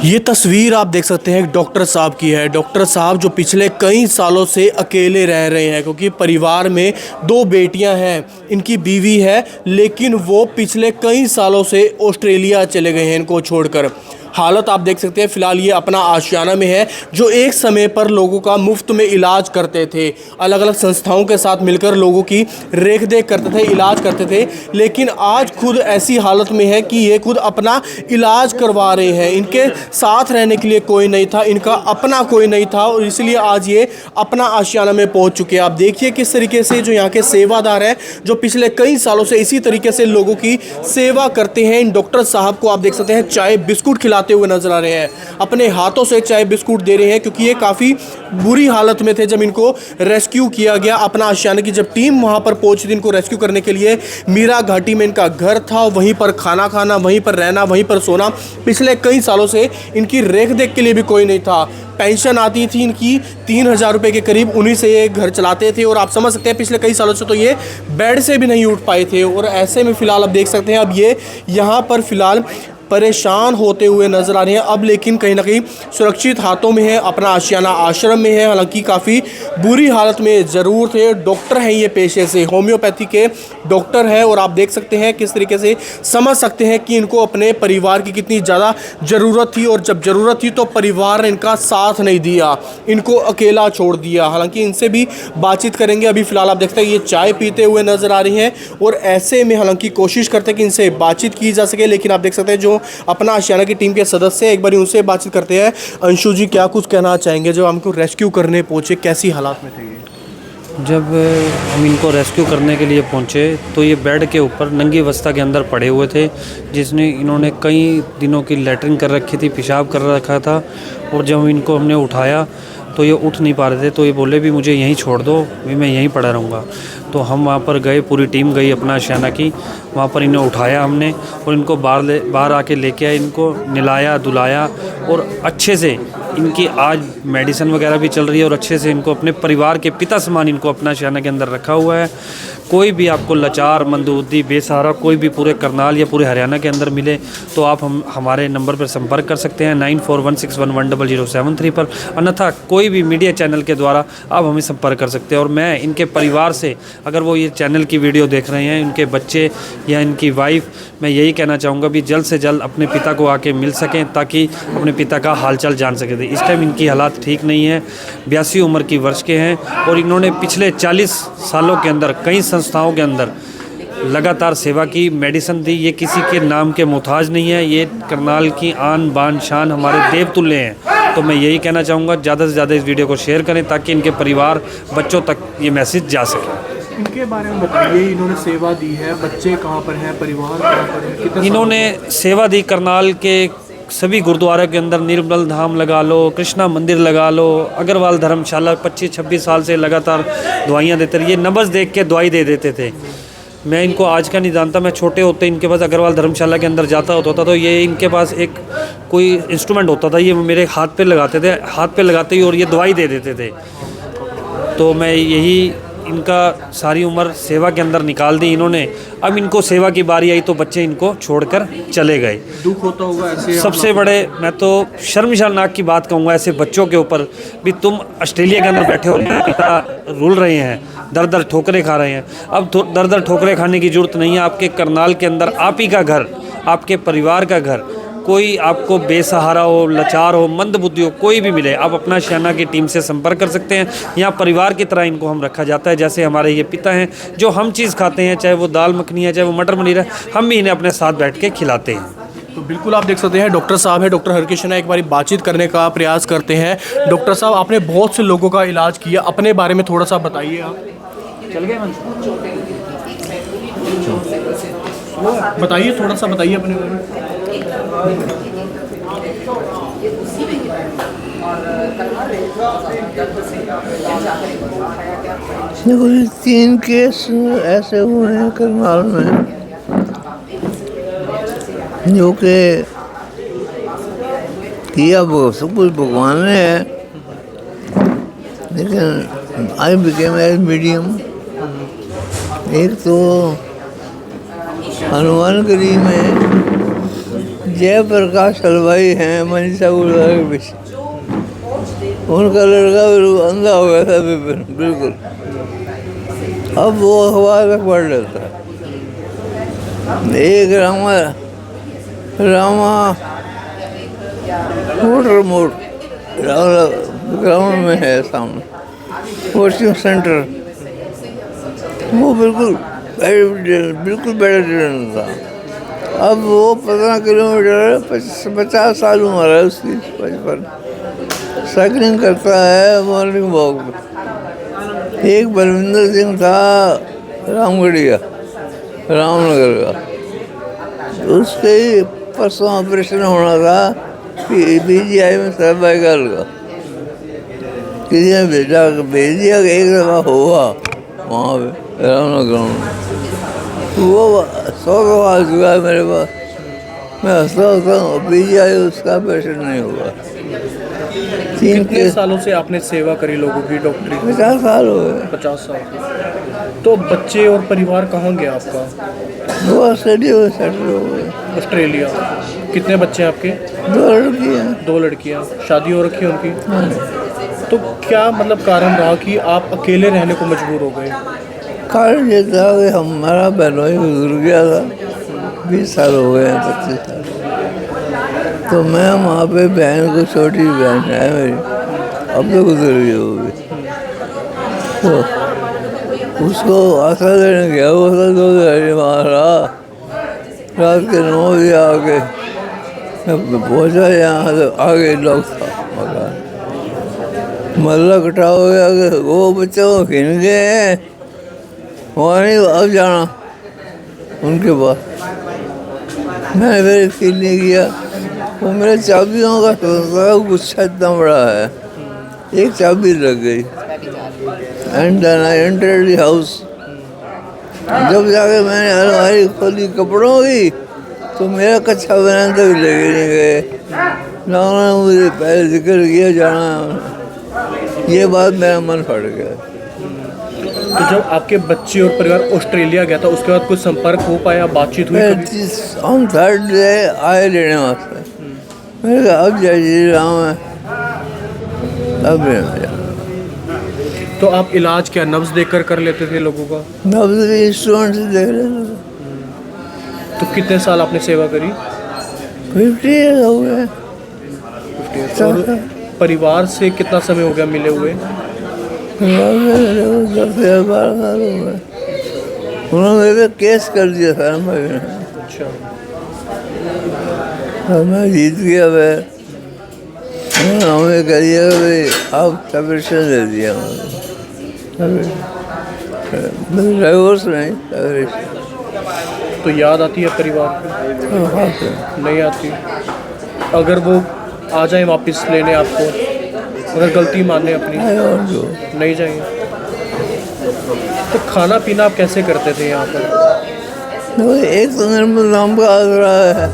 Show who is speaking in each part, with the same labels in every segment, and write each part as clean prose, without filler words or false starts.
Speaker 1: ये तस्वीर आप देख सकते हैं डॉक्टर साहब की है। डॉक्टर साहब जो पिछले कई सालों से अकेले रह रहे हैं, क्योंकि परिवार में दो बेटियां हैं, इनकी बीवी है, लेकिन वो पिछले कई सालों से ऑस्ट्रेलिया चले गए हैं इनको छोड़कर। हालत आप देख सकते हैं, फ़िलहाल ये अपना आशियाना में है, जो एक समय पर लोगों का मुफ्त में इलाज करते थे, अलग अलग संस्थाओं के साथ मिलकर लोगों की रेख देख करते थे, इलाज करते थे। लेकिन आज खुद ऐसी हालत में है कि ये खुद अपना इलाज करवा रहे हैं। इनके साथ रहने के लिए कोई नहीं था, इनका अपना कोई नहीं था, और इसलिए आज ये अपना आशियाना में पहुंच चुके हैं। आप देखिए किस तरीके से जो यहाँ के सेवादार हैं, जो पिछले कई सालों से इसी तरीके से लोगों की सेवा करते हैं, इन डॉक्टर साहब को आप देख सकते हैं चाय बिस्कुट खिलाते हुए नजर आ रहे हैं, अपने हाथों से चाय बिस्कुट दे रहे हैं, क्योंकि ये काफ़ी बुरी हालत में थे जब इनको रेस्क्यू किया गया। अपना आशियाना की जब टीम वहां पर पहुंची थी इनको रेस्क्यू करने के लिए, मीरा घाटी में इनका घर था, वहीं पर खाना खाना, वहीं पर रहना, वहीं पर सोना। पिछले कई सालों से इनकी रेख देख के लिए भी कोई नहीं था। पेंशन आती थी इनकी 3,000 रुपये के करीब, उन्हीं से ये घर चलाते थे। और आप समझ सकते हैं पिछले कई सालों से तो ये बेड से भी नहीं उठ पाए थे। और ऐसे में फ़िलहाल आप देख सकते हैं अब ये यहाँ पर फ़िलहाल परेशान होते हुए नजर आ रहे हैं। अब लेकिन कहीं ना कहीं सुरक्षित हाथों में है, अपना आशियाना आश्रम में है। हालांकि काफ़ी बुरी हालत में ज़रूर थे। डॉक्टर हैं ये पेशे से, होम्योपैथी के डॉक्टर हैं, और आप देख सकते हैं किस तरीके से समझ सकते हैं कि इनको अपने परिवार की कितनी ज़्यादा ज़रूरत थी। और जब ज़रूरत थी तो परिवार ने इनका साथ नहीं दिया, इनको अकेला छोड़ दिया। हालांकि इनसे भी बातचीत करेंगे। अभी फ़िलहाल आप देखते हैं ये चाय पीते हुए नज़र आ रही हैं, और ऐसे में हालांकि कोशिश करते हैं कि इनसे बातचीत की जा सके। लेकिन आप देख सकते हैं जो अपना आशियाना की टीम के सदस्य, एक बार उनसे बातचीत करते हैं। अंशु जी, क्या कुछ कहना चाहेंगे? जब हमको रेस्क्यू करने पहुंचे, कैसी हालात में थे ये?
Speaker 2: जब हम इनको रेस्क्यू करने के लिए पहुंचे तो ये बेड के ऊपर नंगी अवस्था के अंदर पड़े हुए थे, जिसने इन्होंने कई दिनों की लैट्रिन कर रखी थी, पेशाब कर रखा था। और जब इनको हमने उठाया तो ये उठ नहीं पा रहे थे, तो ये बोले भी मुझे यहीं छोड़ दो, भी मैं यहीं पड़ा रहूँगा। तो हम वहाँ पर गए, पूरी टीम गई अपना आशियाना की, वहाँ पर इन्हें उठाया हमने और इनको बाहर आके लेके आए, इनको नहलाया धुलाया, और अच्छे से इनकी आज मेडिसिन वगैरह भी चल रही है, और अच्छे से इनको अपने परिवार के पिता समान इनको अपना आशियाना के अंदर रखा हुआ है। कोई भी आपको लाचार, मंदबुद्धि, बेसहारा कोई भी पूरे करनाल या पूरे हरियाणा के अंदर मिले तो आप हमारे नंबर पर संपर्क कर सकते हैं 9416110073 पर। अन्यथा कोई भी मीडिया चैनल के द्वारा आप हमें संपर्क कर सकते हैं। और मैं इनके परिवार से, अगर वो ये चैनल की वीडियो देख रहे हैं, इनके बच्चे या इनकी वाइफ, मैं यही कहना चाहूँगा भी जल्द से जल्द अपने पिता को आके मिल सकें, ताकि अपने पिता का हालचाल जान सकें। इस टाइम इनकी हालात ठीक नहीं है, 82 उम्र की वर्ष के हैं, और इन्होंने पिछले 40 सालों के अंदर कई संस्थाओं के अंदर लगातार सेवा की, मेडिसिन दी। ये किसी के नाम के मोहताज नहीं है, ये करनाल की आन बान शान, हमारे देवतुल्य हैं। तो मैं यही कहना चाहूँगा ज़्यादा से ज़्यादा इस वीडियो को शेयर करें, ताकि इनके परिवार, बच्चों तक ये मैसेज जा सके।
Speaker 1: इनके बारे में बताइए, इन्होंने सेवा दी है, बच्चे कहाँ पर हैं, परिवार कहाँ पर है, कितना
Speaker 2: इन्होंने सेवा दी करनाल के सभी गुरुद्वारा के अंदर, निर्मल धाम लगा लो, कृष्णा मंदिर लगा लो, अग्रवाल धर्मशाला 25-26 साल से लगातार दवाइयाँ देते रहे। ये नब्ज़ देख के दवाई दे देते थे। मैं इनको आज का नहीं जानता, मैं छोटे होते इनके पास अग्रवाल धर्मशाला के अंदर जाता होता था, तो ये इनके पास एक कोई इंस्ट्रूमेंट होता था, ये मेरे हाथ पे लगाते थे, हाथ पे लगाते ही और ये दवाई दे देते थे। तो मैं यही इनका सारी उम्र सेवा के अंदर निकाल दी इन्होंने। अब इनको सेवा की बारी आई तो बच्चे इनको छोड़कर चले गए।
Speaker 1: दुख होता होगा ऐसे?
Speaker 2: सबसे बड़े, मैं तो शर्मनाक की बात कहूँगा ऐसे बच्चों के ऊपर भी। तुम ऑस्ट्रेलिया के अंदर बैठे हो, पिता रुल रहे हैं, दर दर ठोकरें खा रहे हैं। अब दर दर ठोकरें खाने की जरूरत नहीं है। आपके करनाल के अंदर आप ही का घर, आपके परिवार का घर, कोई आपको बेसहारा हो, लाचार हो, मंदबुद्धि हो, कोई भी मिले, आप अपना आशियाना की टीम से संपर्क कर सकते हैं। यहाँ परिवार की तरह इनको हम रखा जाता है, जैसे हमारे ये पिता हैं। जो हम चीज़ खाते हैं, चाहे वो दाल मखनी है, चाहे वो मटर पनीर है, हम भी इन्हें अपने साथ बैठ के खिलाते हैं।
Speaker 1: तो बिल्कुल आप देख सकते हैं डॉक्टर साहब है, डॉक्टर हरकिशन है। एक बार बातचीत करने का प्रयास करते हैं। डॉक्टर साहब, आपने बहुत से लोगों का इलाज किया, अपने बारे में थोड़ा सा बताइए आप।
Speaker 2: चल गए
Speaker 1: बताइए, थोड़ा सा बताइए अपने बारे में।
Speaker 3: देखो, 3 केस ऐसे हुए हैं करनाल में, जो कि किया वो सब कुछ भगवान ने है, लेकिन आई बिकेम एज मीडियम। एक तो हनुमानगढ़ी में जयप्रकाश हलवाई हैं मनीषा गुरुद्वारे के पीछे। उनका लड़का बिल्कुल अंधा हो गया था बिल्कुल। अब वो अखबार तक पढ़ लेता है। एक रामा मोटर ग्राउंड में है सामने कोचिंग सेंटर। वो बिल्कुल वेजिटेरियन था। अब वो 15 किलोमीटर 50 साल उम्र है उसकी 55 साइकिलिंग करता है मॉर्निंग वॉक में। एक बलविंदर सिंह था रामगढ़िया रामनगर का, उसके परसों ऑपरेशन होना था PGI में सर्वाइकल का। किसी ने भेज दिया कि एक दफ़ा हुआ वहाँ पे रामनगर में। वो 100 दफ़ा आ चुका है मेरे पास। मैं हंसता हूँ PGI उसका ऑपरेशन नहीं हुआ।
Speaker 1: कितने सालों से आपने सेवा करी लोगों की डॉक्टरी?
Speaker 3: 50 साल हो गए।
Speaker 1: 50 साल। तो बच्चे और परिवार कहाँ गया आपका?
Speaker 3: वो ऑस्ट्रेलिया में सेटल हो गए।
Speaker 1: ऑस्ट्रेलिया। कितने बच्चे हैं आपके?
Speaker 3: 2 लड़कियाँ।
Speaker 1: 2 लड़कियाँ। शादी हो रखी है उनकी? तो क्या मतलब कारण रहा कि आप अकेले रहने को मजबूर हो गए?
Speaker 3: कारण ये था कि हमारा बहनोई गुजर गया था। 20 साल हो गए हैं, 25 साल। तो मैं वहाँ पे बहन को, छोटी बहन है मेरी, अब तो गुजर गई वो भी। तो उसको आशा देने गया, वो तो 2 दिन वहाँ रहा। रात के 9 बजे आके पहुँचा यहाँ, तो आगे लॉक था मकान। मल्ला इकट्ठा हो गया कि वो बच्चे को खिन गए हैं, वहाँ नहीं अब जाना उनके पास। मैंने फिर फील नहीं किया। वो मेरे चाबियों का गुच्छा इतना बड़ा है, एक चाबी लग गई। And then I entered the house. जब जाके मैंने अलमारी खोली कपड़ों की, तो मेरा कच्चा बनाने तक लेके नहीं गए ना। उन्होंने मुझे पहले जिक्र किया जाना, ये बात मेरा मन फट गया।
Speaker 1: तो जब आपके बच्चे और परिवार ऑस्ट्रेलिया गया था, उसके बाद कुछ संपर्क हो पाया, बातचीत हुई कभी?
Speaker 3: ऑन 3rd डे आए लेने वास्ते। मैंने कहा अब जाइए राम है, अब नहीं।
Speaker 1: तो आप इलाज क्या नब्ज देखकर कर लेते थे लोगों का?
Speaker 3: नब्ज के इंस्ट्रूमेंट से देख रहे थे।
Speaker 1: तो कितने साल आपने सेवा करी?
Speaker 3: 50 ईयर हो गए।
Speaker 1: और परिवार से कितना समय हो गया मिले हुए?
Speaker 3: 10-12 साल हो गए। उन्होंने मेरे पे केस कर दिया था भाई ने।
Speaker 1: अच्छा।
Speaker 3: मैं जीत गया। हमें कहिए भाई आप सबमिशन दे दिया, डाइवोर्स नहीं सबमिशन।
Speaker 1: तो याद आती है परिवार की? नहीं आती? अगर वो आ जाए वापस लेने आपको, अगर गलती माने अपनी, नहीं जाएंगे? तो खाना पीना आप कैसे करते थे यहाँ पर?
Speaker 3: एक तो निर्मल नाम का आसरा है,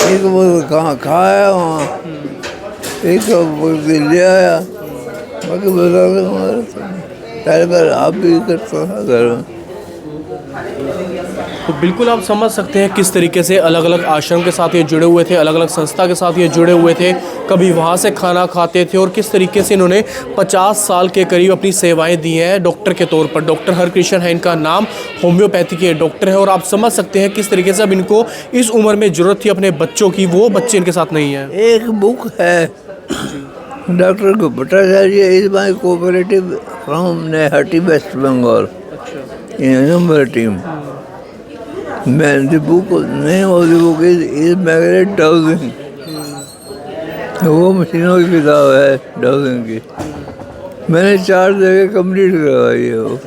Speaker 3: एक वो कहाँ खाया वहाँ, एक ले आया। बाकी बता दो हमारे पहले बार आप भी करता था घर में।
Speaker 1: तो बिल्कुल आप समझ सकते हैं किस तरीके से अलग अलग आश्रम के साथ ये जुड़े हुए थे, अलग अलग संस्था के साथ ये जुड़े हुए थे, कभी वहाँ से खाना खाते थे और किस तरीके से इन्होंने 50 साल के करीब अपनी सेवाएं दी हैं डॉक्टर के तौर पर। डॉक्टर हरकृष्ण है इनका नाम, होम्योपैथी के डॉक्टर है। और आप समझ सकते हैं किस तरीके से अब इनको इस उम्र में ज़रूरत थी अपने बच्चों की, वो बच्चे इनके साथ नहीं हैं।
Speaker 3: एक बुक है डॉक्टर को Bhattacharya is my cooperative from Naihati West Bengal number team. The book name of the book is Margaret Dowsing। वो मशीनों की किताब है डॉजिंग की। मैंने 4 जगह कंप्लीट करवाई है वो।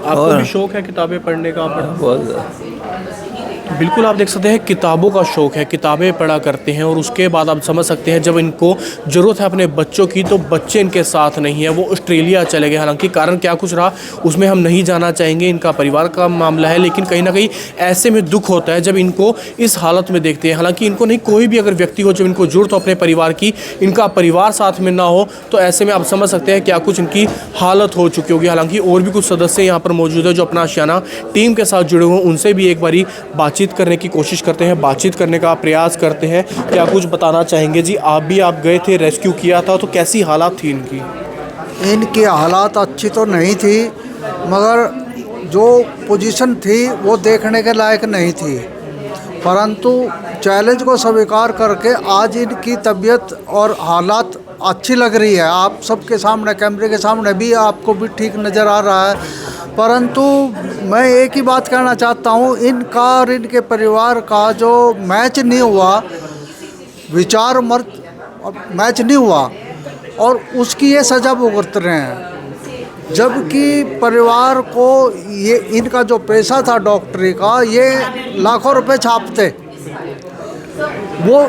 Speaker 1: आपको भी शौक है किताबें पढ़ने का?
Speaker 3: बहुत।
Speaker 1: बिल्कुल आप देख सकते हैं किताबों का शौक है, किताबें पढ़ा करते हैं। और उसके बाद आप समझ सकते हैं जब इनको ज़रूरत है अपने बच्चों की, तो बच्चे इनके साथ नहीं है, वो ऑस्ट्रेलिया चले गए। हालांकि कारण क्या कुछ रहा उसमें हम नहीं जाना चाहेंगे, इनका परिवार का मामला है। लेकिन कहीं ना कहीं ऐसे में दुख होता है जब इनको इस हालत में देखते हैं। हालांकि इनको नहीं, कोई भी अगर व्यक्ति हो जब इनको ज़रूरत हो अपने परिवार की, इनका परिवार साथ में ना हो, तो ऐसे में आप समझ सकते हैं क्या कुछ इनकी हालत हो चुकी होगी। हालांकि और भी कुछ सदस्य यहाँ पर मौजूद है जो अपना आशियाना टीम के साथ जुड़े हुए हैं, उनसे भी एक बारी बातचीत बातचीत करने की कोशिश करते हैं, बातचीत करने का प्रयास करते हैं। क्या कुछ बताना चाहेंगे जी? आप गए थे, रेस्क्यू किया था, तो कैसी हालात थी इनकी?
Speaker 4: इनकी हालात अच्छी तो नहीं थी, मगर जो पोजीशन थी वो देखने के लायक नहीं थी, परंतु चैलेंज को स्वीकार करके आज इनकी तबीयत और हालात अच्छी लग रही है। आप सबके सामने, कैमरे के सामने भी आपको भी ठीक नज़र आ रहा है। परंतु मैं एक ही बात कहना चाहता हूँ, इनका और इनके परिवार का जो मैच नहीं हुआ, विचार मैच नहीं हुआ, और उसकी ये सज़ा भुगत रहे हैं। जबकि परिवार को ये इनका जो पैसा था डॉक्टरी का, ये लाखों रुपए छापते, वो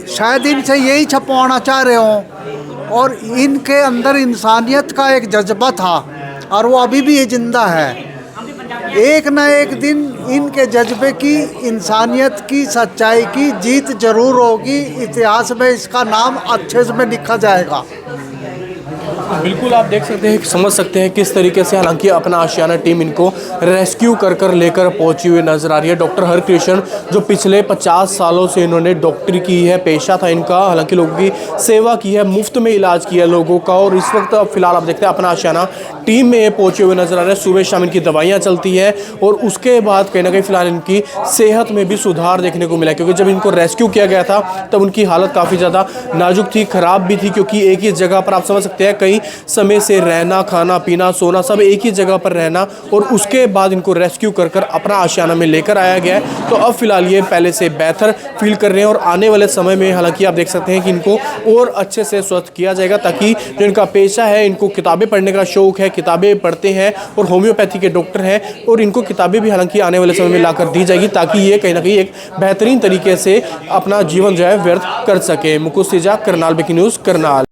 Speaker 4: शायद इनसे यही छपवाना चाह रहे हों। और इनके अंदर इंसानियत का एक जज्बा था और वो अभी भी ये जिंदा है। एक न एक दिन इनके जज्बे की, इंसानियत की, सच्चाई की जीत जरूर होगी। इतिहास में इसका नाम अच्छे से लिखा जाएगा।
Speaker 1: बिल्कुल, आप देख सकते हैं, समझ सकते हैं किस तरीके से हालांकि अपना आशियाना टीम इनको रेस्क्यू कर लेकर पहुंची हुई नजर आ रही है। डॉक्टर हरकृष्ण जो पिछले 50 सालों से इन्होंने डॉक्टरी की है, पेशा था इनका, हालांकि लोगों की सेवा की है, मुफ्त में इलाज किया लोगों का, और इस वक्त फिलहाल आप देखते हैं अपना आशियाना टीम में पहुंचे हुए नजर आ रहे हैं। सुबह शाम इनकी दवाइयाँ चलती है और उसके बाद कहीं ना कहीं फिलहाल इनकी सेहत में भी सुधार देखने को मिला, क्योंकि जब इनको रेस्क्यू किया गया था तब उनकी हालत काफ़ी ज़्यादा नाजुक थी, ख़राब भी थी, क्योंकि एक ही जगह पर आप समझ सकते हैं कई समय से रहना, खाना पीना, सोना सब एक ही जगह पर रहना, और उसके बाद इनको रेस्क्यू कर अपना आशियाना में लेकर आया गया है। तो अब फिलहाल ये पहले से बेहतर फील कर रहे हैं, और आने वाले समय में हालांकि आप देख सकते हैं कि इनको और अच्छे से स्वस्थ किया जाएगा, ताकि जो इनका पेशा है, इनको किताबें पढ़ने का शौक है, किताबें पढ़ते हैं और होम्योपैथी के डॉक्टर हैं, और इनको किताबें भी हालांकि आने वाले समय में लाकर दी जाएगी, ताकि ये कहीं ना कहीं एक बेहतरीन तरीके से अपना जीवन जो है व्यर्थ कर सके। Mukul Sija, Karnal breaking news, Karnal.